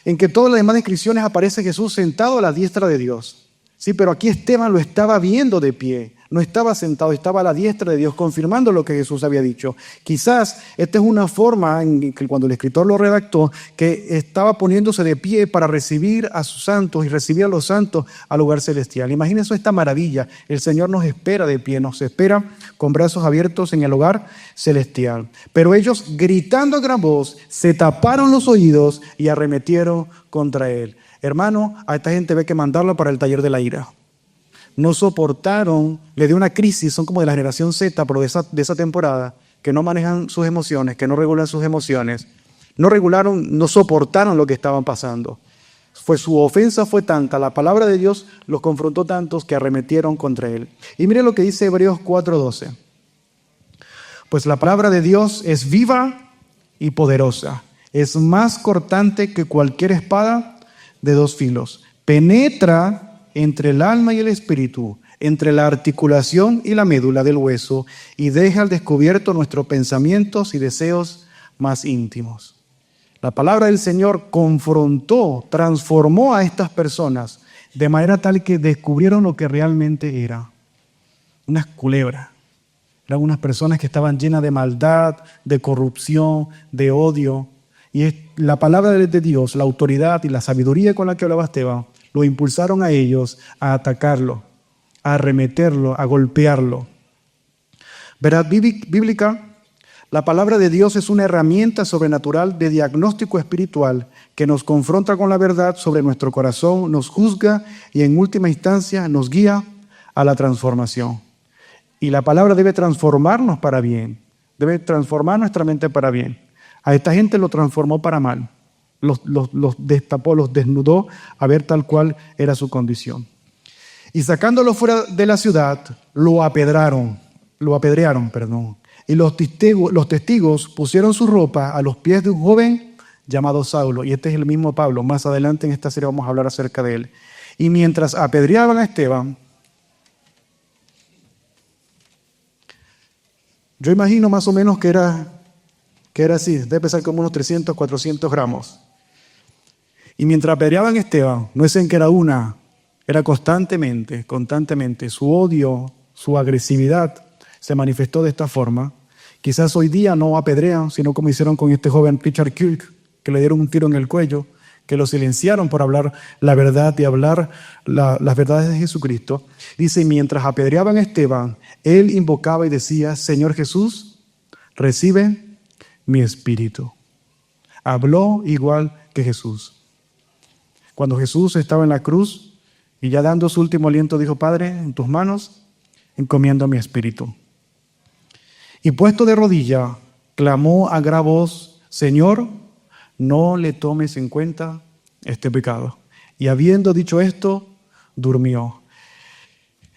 en que todas las demás descripciones aparece Jesús sentado a la diestra de Dios. Sí, pero aquí Esteban lo estaba viendo de pie, no estaba sentado, estaba a la diestra de Dios, confirmando lo que Jesús había dicho. Quizás esta es una forma en que cuando el escritor lo redactó, que estaba poniéndose de pie para recibir a sus santos y recibir a los santos al lugar celestial. Imagínense esta maravilla. El Señor nos espera de pie, nos espera con brazos abiertos en el hogar celestial. Pero ellos, gritando a gran voz, se taparon los oídos y arremetieron contra él. Hermano, a esta gente hay que mandarla para el taller de la ira. No soportaron, le dio una crisis, son como de la generación Z, pero de esa temporada, que no manejan sus emociones, que no regulan sus emociones. No soportaron lo que estaban pasando. Su ofensa fue tanta, la palabra de Dios los confrontó tantos que arremetieron contra él. Y mire lo que dice Hebreos 4:12. Pues la palabra de Dios es viva y poderosa, es más cortante que cualquier espada de 2 filos. Penetra entre el alma y el espíritu, entre la articulación y la médula del hueso, y deja al descubierto nuestros pensamientos y deseos más íntimos. La palabra del Señor confrontó, transformó a estas personas de manera tal que descubrieron lo que realmente era. Unas culebras. Eran unas personas que estaban llenas de maldad, de corrupción, de odio. Y la palabra de Dios, la autoridad y la sabiduría con la que hablaba Esteban, lo impulsaron a ellos a atacarlo, a arremeterlo, a golpearlo. Verdad bíblica, la palabra de Dios es una herramienta sobrenatural de diagnóstico espiritual que nos confronta con la verdad sobre nuestro corazón, nos juzga y en última instancia nos guía a la transformación. Y la palabra debe transformarnos para bien, debe transformar nuestra mente para bien. A esta gente lo transformó para mal, los destapó, los desnudó a ver tal cual era su condición. Y sacándolo fuera de la ciudad, lo apedrearon. Y los testigos pusieron su ropa a los pies de un joven llamado Saulo. Y este es el mismo Pablo. Más adelante en esta serie vamos a hablar acerca de él. Y mientras apedreaban a Esteban, yo imagino más o menos que era así, debe pesar como unos 300, 400 gramos. Y mientras apedreaban a Esteban, no es en que era constantemente, su odio, su agresividad se manifestó de esta forma. Quizás hoy día no apedrean, sino como hicieron con este joven Richard Kirk, que le dieron un tiro en el cuello, que lo silenciaron por hablar la verdad y hablar las verdades de Jesucristo. Dice, mientras apedreaban a Esteban, él invocaba y decía, Señor Jesús, recibe mi espíritu. Habló igual que Jesús. Cuando Jesús estaba en la cruz y ya dando su último aliento, dijo, Padre, en tus manos encomiendo mi espíritu. Y puesto de rodilla, clamó a gran voz, Señor, no le tomes en cuenta este pecado. Y habiendo dicho esto, durmió.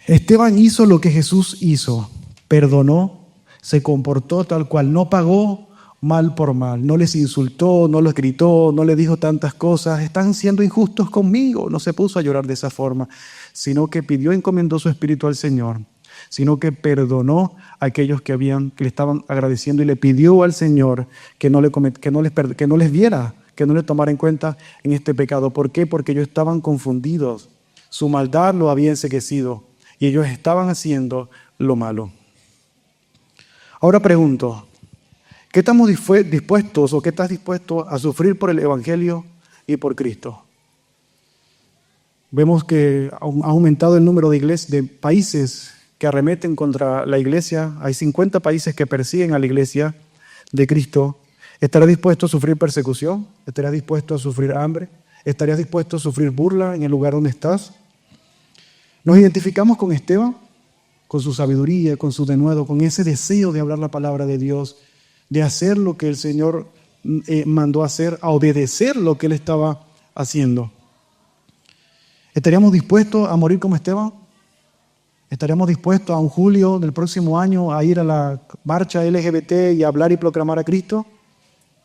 Esteban hizo lo que Jesús hizo, perdonó, se comportó tal cual, no pagó mal por mal, no les insultó, no les gritó, no les dijo tantas cosas, están siendo injustos conmigo, no se puso a llorar de esa forma, sino que pidió, encomendó su espíritu al Señor, sino que perdonó a aquellos que le estaban agradeciendo y le pidió al Señor que no les viera, que no le tomara en cuenta en este pecado. ¿Por qué? Porque ellos estaban confundidos, su maldad lo había enceguecido y ellos estaban haciendo lo malo. Ahora pregunto, ¿qué estamos dispuestos o qué estás dispuesto a sufrir por el Evangelio y por Cristo? Vemos que ha aumentado el número de países que arremeten contra la iglesia. Hay 50 países que persiguen a la iglesia de Cristo. ¿Estarás dispuesto a sufrir persecución? ¿Estarás dispuesto a sufrir hambre? ¿Estarías dispuesto a sufrir burla en el lugar donde estás? Nos identificamos con Esteban, con su sabiduría, con su denuedo, con ese deseo de hablar la palabra de Dios, de hacer lo que el Señor mandó hacer, a obedecer lo que Él estaba haciendo. ¿Estaríamos dispuestos a morir como Esteban? ¿Estaríamos dispuestos a un julio del próximo año a ir a la marcha LGBT y hablar y proclamar a Cristo,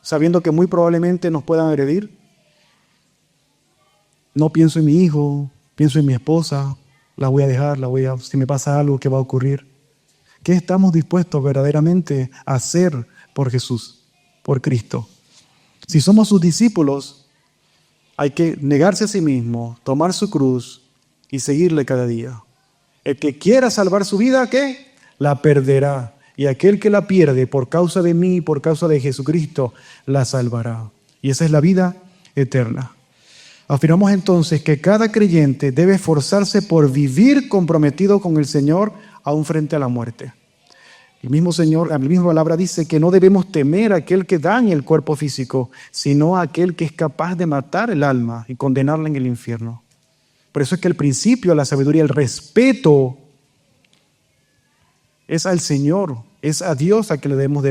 sabiendo que muy probablemente nos puedan agredir? No pienso en mi hijo, pienso en mi esposa, la voy a dejar, si me pasa algo, ¿qué va a ocurrir? ¿Qué estamos dispuestos verdaderamente a hacer por Jesús, por Cristo? Si somos sus discípulos, hay que negarse a sí mismo, tomar su cruz y seguirle cada día. El que quiera salvar su vida, ¿qué? La perderá. Y aquel que la pierde por causa de mí, por causa de Jesucristo, la salvará. Y esa es la vida eterna. Afirmamos entonces que cada creyente debe esforzarse por vivir comprometido con el Señor aún frente a la muerte. El mismo Señor, la misma palabra dice que no debemos temer a aquel que dañe el cuerpo físico, sino a aquel que es capaz de matar el alma y condenarla en el infierno. Por eso es que el principio de la sabiduría, el respeto, es al Señor, es a Dios a que le debemos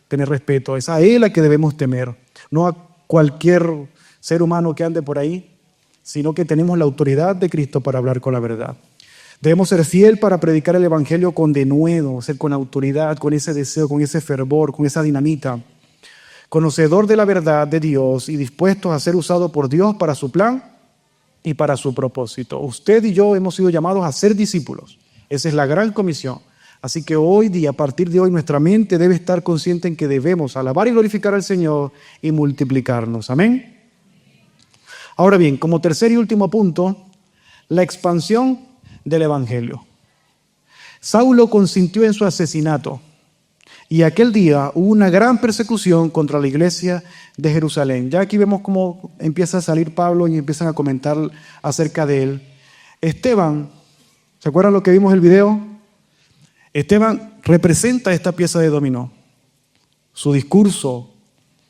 tener respeto, es a Él a que debemos temer, no a cualquier ser humano que ande por ahí, sino que tenemos la autoridad de Cristo para hablar con la verdad. Debemos ser fiel para predicar el Evangelio con denuedo, ser con autoridad, con ese deseo, con ese fervor, con esa dinamita. Conocedor de la verdad de Dios y dispuestos a ser usados por Dios para su plan y para su propósito. Usted y yo hemos sido llamados a ser discípulos. Esa es la gran comisión. Así que hoy día, a partir de hoy, nuestra mente debe estar consciente en que debemos alabar y glorificar al Señor y multiplicarnos. Amén. Ahora bien, como tercer y último punto, la expansión del Evangelio. Saulo consintió en su asesinato. Y aquel día hubo una gran persecución contra la iglesia de Jerusalén. Ya aquí vemos cómo empieza a salir Pablo y empiezan a comentar acerca de él. Esteban, ¿se acuerdan lo que vimos en el video? Esteban representa esta pieza de dominó. Su discurso,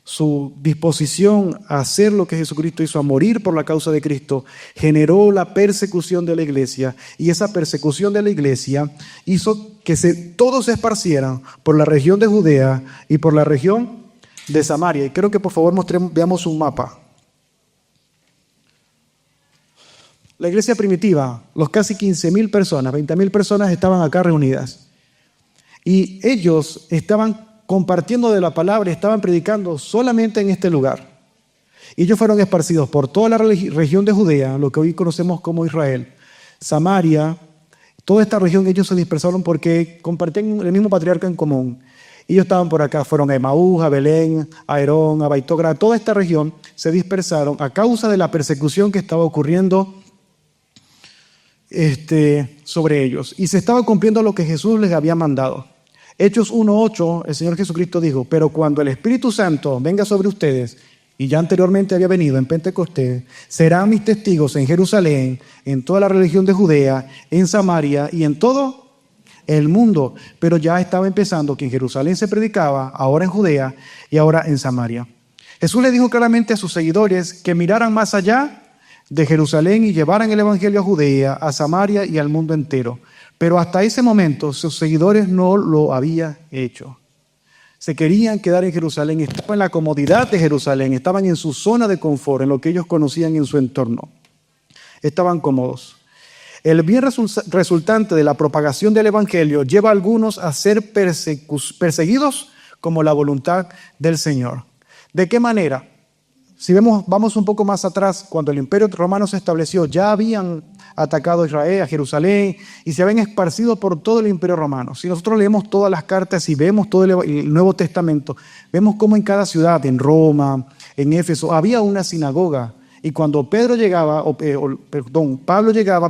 su disposición a hacer lo que Jesucristo hizo, a morir por la causa de Cristo, generó la persecución de la iglesia, y esa persecución de la iglesia hizo que todos se esparcieran por la región de Judea y por la región de Samaria. Y creo que por favor veamos un mapa. La iglesia primitiva, los casi 15.000 personas, 20.000 personas estaban acá reunidas. Y ellos estaban compartiendo de la palabra, estaban predicando solamente en este lugar. Y ellos fueron esparcidos por toda la región de Judea, lo que hoy conocemos como Israel, Samaria, toda esta región. Ellos se dispersaron porque compartían el mismo patriarca en común. Ellos estaban por acá, fueron a Emaús, a Belén, a Herón, a Baitógra, toda esta región se dispersaron a causa de la persecución que estaba ocurriendo sobre ellos. Y se estaba cumpliendo lo que Jesús les había mandado. Hechos 1:8, el Señor Jesucristo dijo: pero cuando el Espíritu Santo venga sobre ustedes, y ya anteriormente había venido en Pentecostés, serán mis testigos en Jerusalén, en toda la región de Judea, en Samaria y en todo el mundo. Pero ya estaba empezando que en Jerusalén se predicaba, ahora en Judea y ahora en Samaria. Jesús le dijo claramente a sus seguidores que miraran más allá de Jerusalén y llevaran el evangelio a Judea, a Samaria y al mundo entero. Pero hasta ese momento sus seguidores no lo habían hecho. Se querían quedar en Jerusalén, estaban en la comodidad de Jerusalén, estaban en su zona de confort, en lo que ellos conocían en su entorno. Estaban cómodos. El bien resultante de la propagación del evangelio lleva a algunos a ser perseguidos como la voluntad del Señor. ¿De qué manera? Si vamos un poco más atrás, cuando el Imperio Romano se estableció, ya habían atacado a Israel, a Jerusalén, y se habían esparcido por todo el Imperio Romano. Si nosotros leemos todas las cartas y vemos todo el Nuevo Testamento, vemos cómo en cada ciudad, en Roma, en Éfeso, había una sinagoga. Y cuando Pablo llegaba,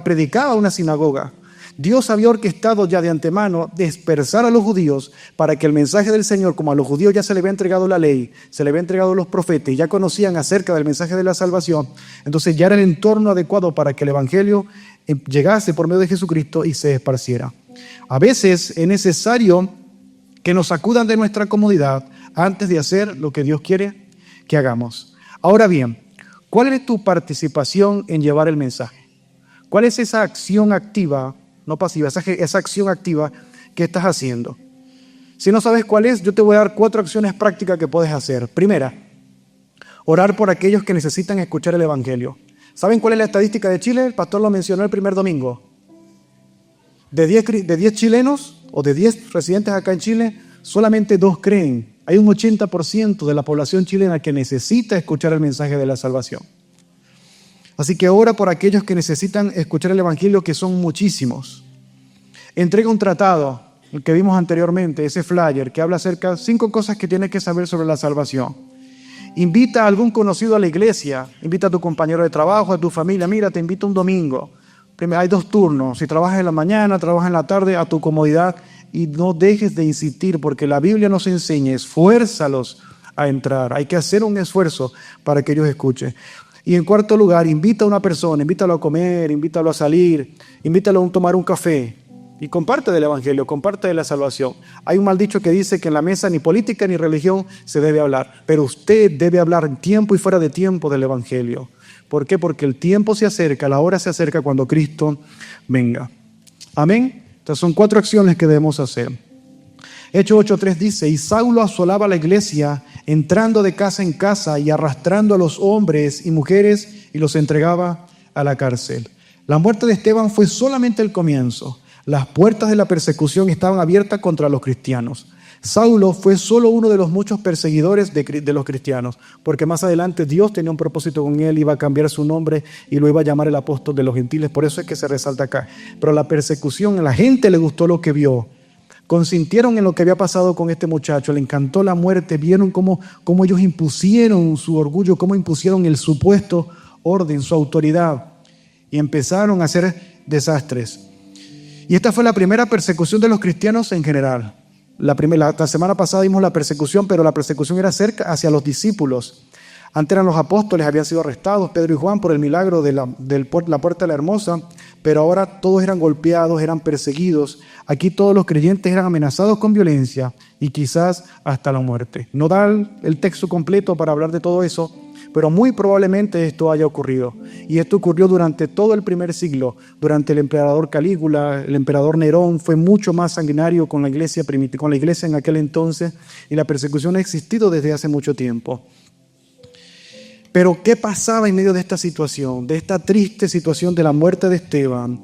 predicaba una sinagoga. Dios había orquestado ya de antemano dispersar a los judíos para que el mensaje del Señor, como a los judíos ya se les había entregado la ley, se les había entregado los profetas y ya conocían acerca del mensaje de la salvación, entonces ya era el entorno adecuado para que el evangelio llegase por medio de Jesucristo y se esparciera. A veces es necesario que nos sacudan de nuestra comodidad antes de hacer lo que Dios quiere que hagamos. Ahora bien, ¿cuál es tu participación en llevar el mensaje? ¿Cuál es esa acción activa, no pasiva, esa acción activa que estás haciendo? Si no sabes cuál es, yo te voy a dar 4 acciones prácticas que puedes hacer. Primera, orar por aquellos que necesitan escuchar el evangelio. ¿Saben cuál es la estadística de Chile? El pastor lo mencionó el primer domingo. De 10 chilenos o de 10 residentes acá en Chile, solamente 2 creen. Hay un 80% de la población chilena que necesita escuchar el mensaje de la salvación. Así que ora por aquellos que necesitan escuchar el evangelio, que son muchísimos. Entrega un tratado, el que vimos anteriormente, ese flyer, que habla acerca de 5 cosas que tienes que saber sobre la salvación. Invita a algún conocido a la iglesia, invita a tu compañero de trabajo, a tu familia. Mira, te invito un domingo. Hay 2 turnos, si trabajas en la mañana, trabajas en la tarde, a tu comodidad, y no dejes de insistir, porque la Biblia nos enseña, esfuérzalos a entrar. Hay que hacer un esfuerzo para que ellos escuchen. Y en cuarto lugar, invita a una persona, invítalo a comer, invítalo a salir, invítalo a tomar un café y comparte del evangelio, comparte de la salvación. Hay un mal dicho que dice que en la mesa ni política ni religión se debe hablar, pero usted debe hablar en tiempo y fuera de tiempo del evangelio. ¿Por qué? Porque el tiempo se acerca, la hora se acerca cuando Cristo venga. Amén. Estas son 4 acciones que debemos hacer. Hechos 8:3 dice: y Saulo asolaba la iglesia, entrando de casa en casa y arrastrando a los hombres y mujeres, y los entregaba a la cárcel. La muerte de Esteban fue solamente el comienzo. Las puertas de la persecución estaban abiertas contra los cristianos. Saulo fue solo uno de los muchos perseguidores de los cristianos, porque más adelante Dios tenía un propósito con él, iba a cambiar su nombre y lo iba a llamar el apóstol de los gentiles. Por eso es que se resalta acá. Pero la persecución, a la gente le gustó lo que vio. Consintieron en lo que había pasado con este muchacho, le encantó la muerte, vieron cómo ellos impusieron su orgullo, cómo impusieron el supuesto orden, su autoridad, y empezaron a hacer desastres. Y esta fue la primera persecución de los cristianos en general. La semana pasada vimos la persecución, pero la persecución era hacia los discípulos. Antes eran los apóstoles, habían sido arrestados, Pedro y Juan, por el milagro de la puerta de la Hermosa, pero ahora todos eran golpeados, eran perseguidos. Aquí todos los creyentes eran amenazados con violencia y quizás hasta la muerte. No da el texto completo para hablar de todo eso, pero muy probablemente esto haya ocurrido. Y esto ocurrió durante todo el primer siglo, durante el emperador Calígula, el emperador Nerón. Fue mucho más sanguinario con la iglesia en aquel entonces, y la persecución ha existido desde hace mucho tiempo. Pero ¿qué pasaba en medio de esta situación, de esta triste situación de la muerte de Esteban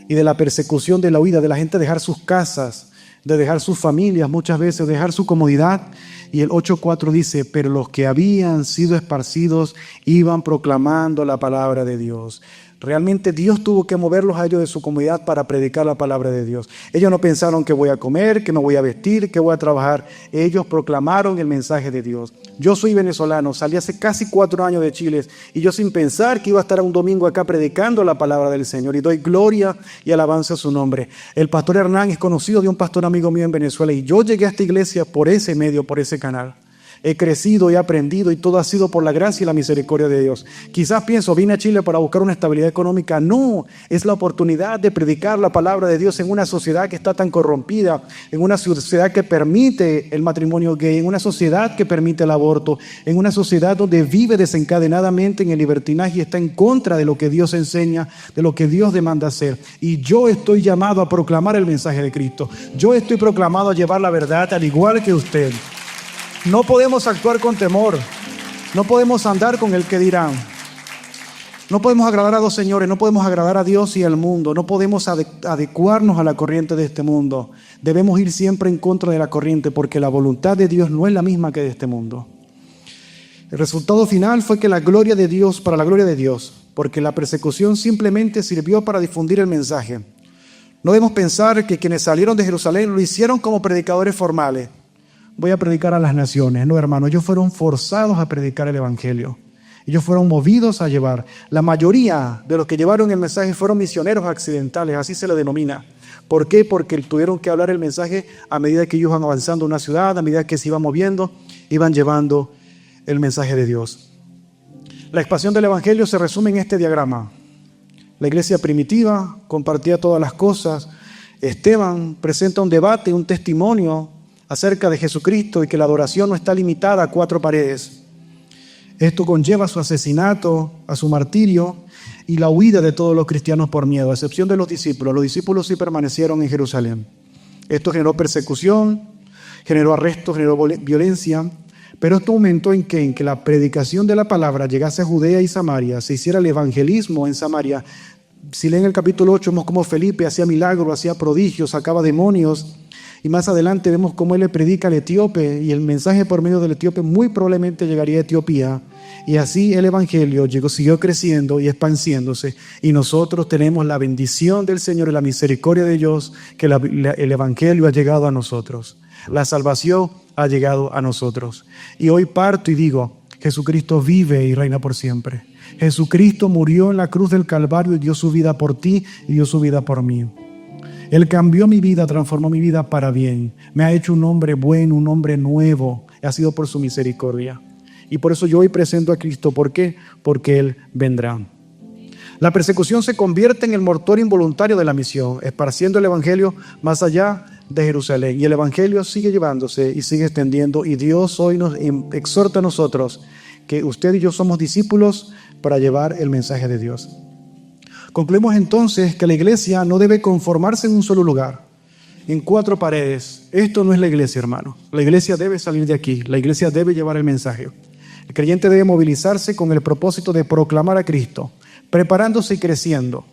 y de la persecución, de la huida, de la gente dejar sus casas, de dejar sus familias muchas veces, de dejar su comodidad? Y el 8:4 dice, pero los que habían sido esparcidos iban proclamando la palabra de Dios. Realmente Dios tuvo que moverlos a ellos de su comodidad para predicar la palabra de Dios. Ellos no pensaron que voy a comer, que me voy a vestir, que voy a trabajar. Ellos proclamaron el mensaje de Dios. Yo soy venezolano, salí hace casi 4 años de Chile y yo sin pensar que iba a estar un domingo acá predicando la palabra del Señor, y doy gloria y alabanza a su nombre. El pastor Hernán es conocido de un pastor amigo mío en Venezuela, y yo llegué a esta iglesia por ese medio, por ese canal. He crecido y aprendido, y todo ha sido por la gracia y la misericordia de Dios. Quizás pienso, vine a Chile para buscar una estabilidad económica. No, es la oportunidad de predicar la palabra de Dios en una sociedad que está tan corrompida, en una sociedad que permite el matrimonio gay, en una sociedad que permite el aborto, en una sociedad donde vive desencadenadamente en el libertinaje y está en contra de lo que Dios enseña, de lo que Dios demanda hacer. Y yo estoy llamado a proclamar el mensaje de Cristo. Yo estoy proclamado a llevar la verdad al igual que usted. No podemos actuar con temor, no podemos andar con el que dirán. No podemos agradar a dos señores, no podemos agradar a Dios y al mundo, no podemos adecuarnos a la corriente de este mundo. Debemos ir siempre en contra de la corriente, porque la voluntad de Dios no es la misma que de este mundo. El resultado final fue que para la gloria de Dios, porque la persecución simplemente sirvió para difundir el mensaje. No debemos pensar que quienes salieron de Jerusalén lo hicieron como predicadores formales. Voy a predicar a las naciones. No, hermano, ellos fueron forzados a predicar el evangelio. Ellos fueron movidos a llevar. La mayoría de los que llevaron el mensaje fueron misioneros accidentales, así se le denomina. ¿Por qué? Porque tuvieron que hablar el mensaje a medida que ellos iban avanzando en una ciudad, a medida que se iban moviendo, iban llevando el mensaje de Dios. La expansión del evangelio se resume en este diagrama. La iglesia primitiva compartía todas las cosas. Esteban presenta un debate, un testimonio acerca de Jesucristo, y que la adoración no está limitada a 4 paredes. Esto conlleva su asesinato, a su martirio y la huida de todos los cristianos por miedo, a excepción de los discípulos. Los discípulos sí permanecieron en Jerusalén. Esto generó persecución, generó arrestos, generó violencia, pero esto aumentó en que la predicación de la palabra llegase a Judea y Samaria, se hiciera el evangelismo en Samaria. Si leen el capítulo 8, vemos cómo Felipe hacía milagros, hacía prodigios, sacaba demonios. Y más adelante vemos cómo él le predica al etíope, y el mensaje por medio del etíope muy probablemente llegaría a Etiopía. Y así el evangelio siguió creciendo y expandiéndose. Y nosotros tenemos la bendición del Señor y la misericordia de Dios, que el evangelio ha llegado a nosotros. La salvación ha llegado a nosotros. Y hoy parto y digo, Jesucristo vive y reina por siempre. Jesucristo murió en la cruz del Calvario y dio su vida por ti y dio su vida por mí. Él cambió mi vida, transformó mi vida para bien. Me ha hecho un hombre bueno, un hombre nuevo. Ha sido por su misericordia. Y por eso yo hoy presento a Cristo. ¿Por qué? Porque Él vendrá. La persecución se convierte en el motor involuntario de la misión, esparciendo el evangelio más allá de Jerusalén. Y el evangelio sigue llevándose y sigue extendiendo. Y Dios hoy nos exhorta a nosotros que usted y yo somos discípulos para llevar el mensaje de Dios. Concluimos entonces que la iglesia no debe conformarse en un solo lugar, en 4 paredes. Esto no es la iglesia, hermano. La iglesia debe salir de aquí. La iglesia debe llevar el mensaje. El creyente debe movilizarse con el propósito de proclamar a Cristo, preparándose y creciendo.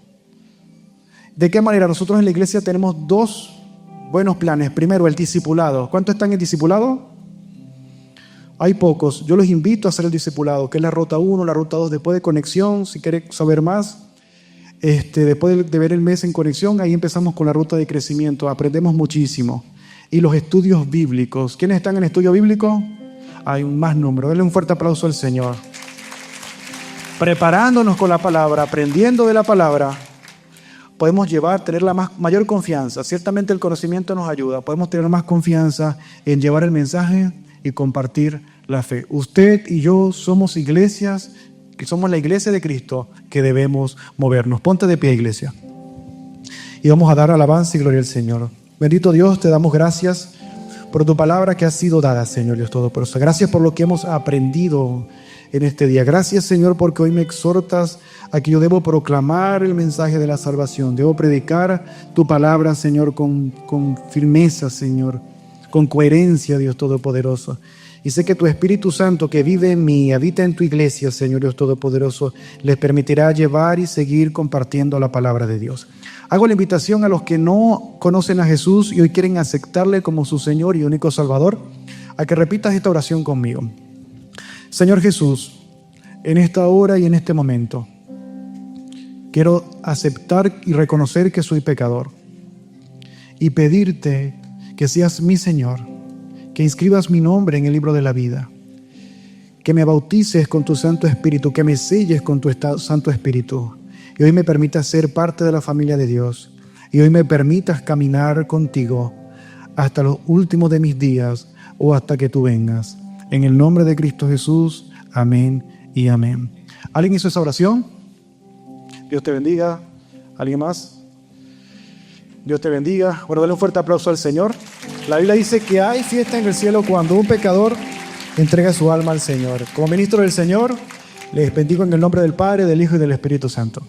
¿De qué manera? Nosotros en la iglesia tenemos 2 buenos planes. Primero, el discipulado. ¿Cuántos están en discipulado? Hay pocos. Yo los invito a hacer el discipulado, que es la ruta 1, la ruta 2, después de conexión, si quieren saber más. Después de ver el mes en conexión, ahí empezamos con la ruta de crecimiento. Aprendemos muchísimo. Y los estudios bíblicos. ¿Quiénes están en estudio bíblico? Hay un más número. Denle un fuerte aplauso al Señor. Preparándonos con la palabra, aprendiendo de la palabra, podemos tener la mayor confianza. Ciertamente el conocimiento nos ayuda. Podemos tener más confianza en llevar el mensaje y compartir la fe. Usted y yo somos iglesias, que somos la iglesia de Cristo, que debemos movernos. Ponte de pie, iglesia. Y vamos a dar alabanza y gloria al Señor. Bendito Dios, te damos gracias por tu palabra que ha sido dada, Señor Dios Todopoderoso. Gracias por lo que hemos aprendido en este día. Gracias, Señor, porque hoy me exhortas a que yo debo proclamar el mensaje de la salvación. Debo predicar tu palabra, Señor, con firmeza, Señor, con coherencia, Dios Todopoderoso. Y sé que tu Espíritu Santo que vive en mí, habita en tu iglesia, Señor Dios Todopoderoso, les permitirá llevar y seguir compartiendo la palabra de Dios. Hago la invitación a los que no conocen a Jesús y hoy quieren aceptarle como su Señor y único Salvador, a que repitas esta oración conmigo. Señor Jesús, en esta hora y en este momento, quiero aceptar y reconocer que soy pecador y pedirte que seas mi Señor, que inscribas mi nombre en el libro de la vida, que me bautices con tu Santo Espíritu, que me selles con tu Santo Espíritu y hoy me permitas ser parte de la familia de Dios y hoy me permitas caminar contigo hasta los últimos de mis días o hasta que tú vengas. En el nombre de Cristo Jesús, amén y amén. ¿Alguien hizo esa oración? Dios te bendiga. ¿Alguien más? Dios te bendiga. Bueno, dale un fuerte aplauso al Señor. La Biblia dice que hay fiesta en el cielo cuando un pecador entrega su alma al Señor. Como ministro del Señor, les bendigo en el nombre del Padre, del Hijo y del Espíritu Santo.